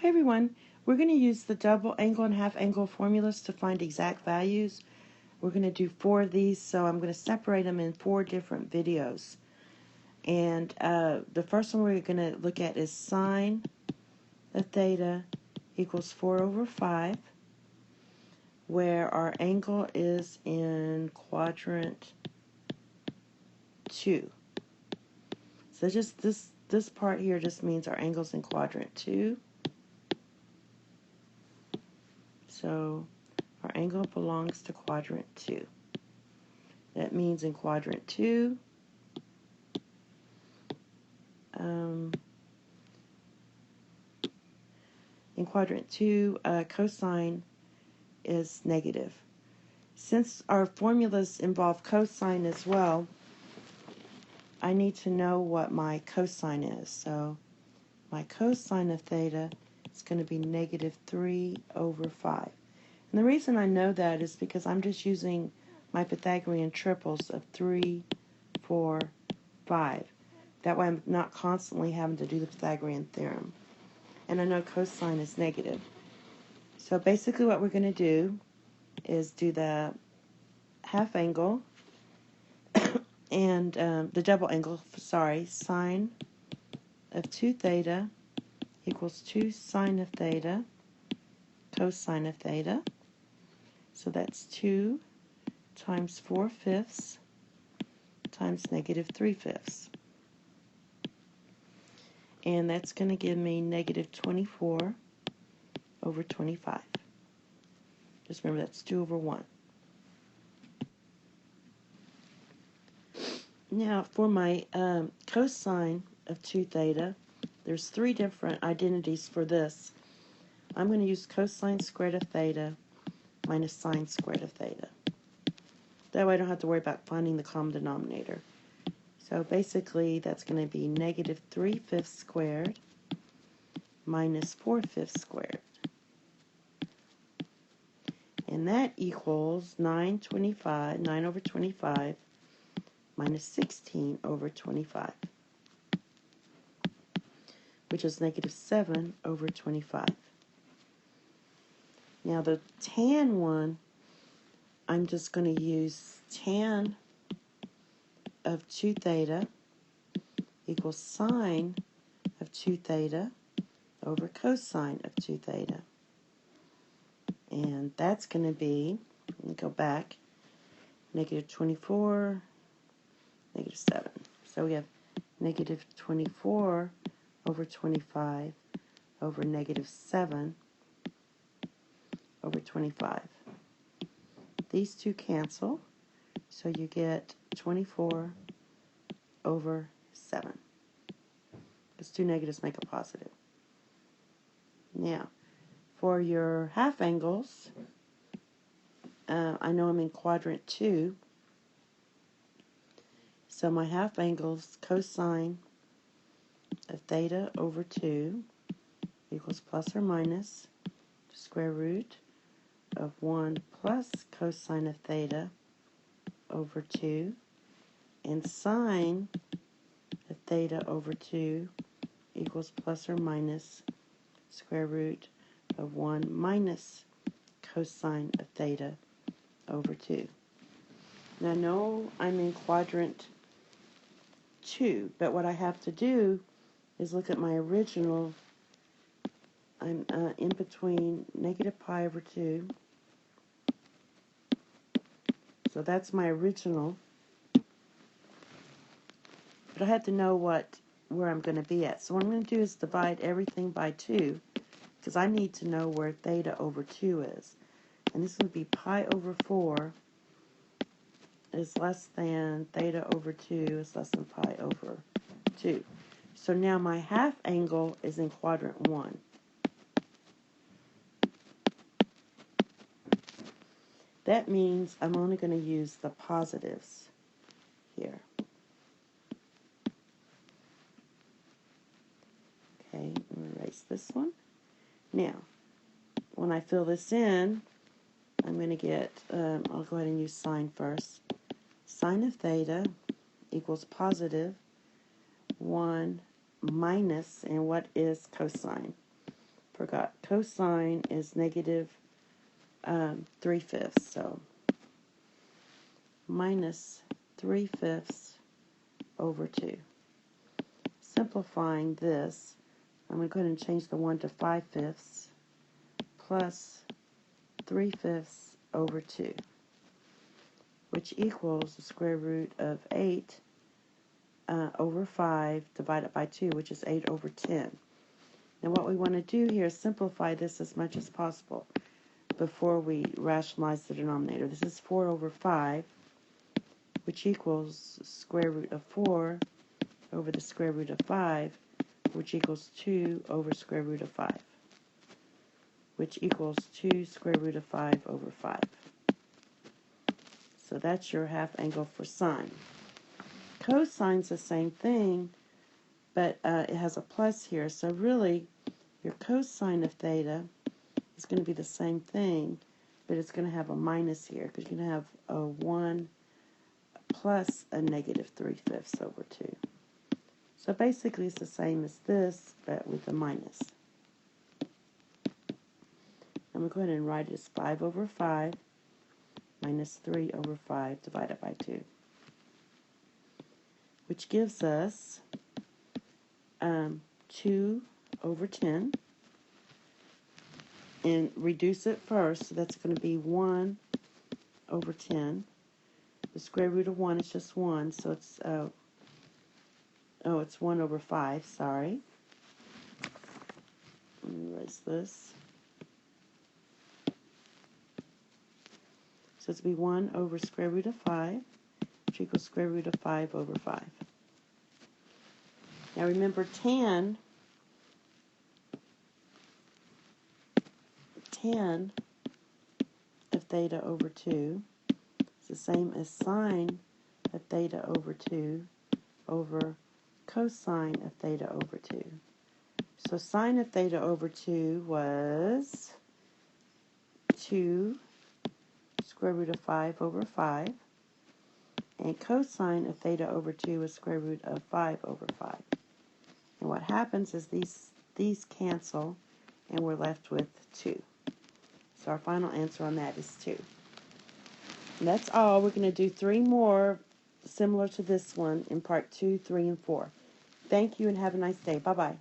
Hi everyone, we're going to use the double angle and half angle formulas to find exact values. We're going to do 4 of these, so I'm going to separate them in 4 different videos. And the first one we're going to look at is sine of theta equals 4 over 5, where our angle is in quadrant 2. So just this part here just means our angle's in quadrant 2. So our angle belongs to quadrant 2. That means in quadrant 2, cosine is negative. Since our formulas involve cosine as well, I need to know what my cosine is. So my cosine of theta is going to be negative 3 over 5. And the reason I know that is because I'm just using my Pythagorean triples of 3, 4, 5. That way I'm not constantly having to do the Pythagorean theorem. And I know cosine is negative. So basically what we're going to do is do the half angle and the double angle, sine of 2 theta equals 2 sine of theta cosine of theta. So that's 2 times 4/5 times negative 3/5. And that's going to give me negative 24 over 25. Just remember that's 2 over 1. Now for my cosine of 2 theta, there's 3 different identities for this. I'm going to use cosine squared of theta minus sine squared of theta. That way I don't have to worry about finding the common denominator. So basically that's going to be negative 3/5 squared minus 4/5 squared. And that equals 9 over 25 minus 16 over 25, which is negative 7 over 25. Now the tan one, I'm just going to use tan of 2 theta equals sine of 2 theta over cosine of 2 theta. And that's going to be, let me go back, negative 24, negative 7. So we have negative 24 over 25 over negative 7 over 25. These two cancel, so you get 24 over 7. Because 2 negatives make a positive. Now, for your half angles, I know I'm in quadrant 2, so my half angles cosine of theta over 2 equals plus or minus the square root of 1 plus cosine of theta over 2, and sine of theta over 2 equals plus or minus square root of 1 minus cosine of theta over 2. Now I know I'm in quadrant 2, but what I have to do is look at my original. I'm in between negative pi over 2. So that's my original. But I have to know where I'm going to be at. So what I'm going to do is divide everything by 2, because I need to know where theta over 2 is. And this would be pi over 4 is less than theta over 2 is less than pi over 2. So now my half angle is in quadrant 1. That means I'm only going to use the positives here. Okay, I'm going to erase this one. Now, when I fill this in, I'm going to get, I'll go ahead and use sine first. Sine of theta equals positive 1 minus, and what is cosine? forgot. Cosine is negative 3/5. So minus 3/5 over 2. Simplifying this, I'm going to go ahead and change the 1 to 5/5 plus 3/5 over 2, which equals the square root of 8 over 5 divided by 2, which is 8 over 10. Now what we want to do here is simplify this as much as possible before we rationalize the denominator. This is 4 over 5, which equals square root of 4 over the square root of 5, which equals 2 over square root of 5, which equals 2 square root of 5 over 5. So that's your half angle for sine. Cosine's the same thing, but it has a plus here. So really, your cosine of theta is going to be the same thing, but it's going to have a minus here, because you're going to have a 1 plus a negative 3/5 over 2. So basically it's the same as this, but with a minus. I'm going to go ahead and write it as 5 over 5 minus 3 over 5 divided by 2, which gives us 2 over 10. And reduce it first, so that's going to be 1 over 10. The square root of 1 is just 1, so it's, it's 1 over 5, sorry. Let me erase this. So it's going to be 1 over square root of 5, which equals square root of 5 over 5. Now remember, tan of theta over 2 is the same as sine of theta over 2 over cosine of theta over 2. So sine of theta over 2 was 2 square root of 5 over 5, and cosine of theta over 2 was square root of 5 over 5. And what happens is these cancel, and we're left with 2. So our final answer on that is 2. And that's all. We're going to do 3 more similar to this one in part 2, 3, and 4. Thank you and have a nice day. Bye-bye.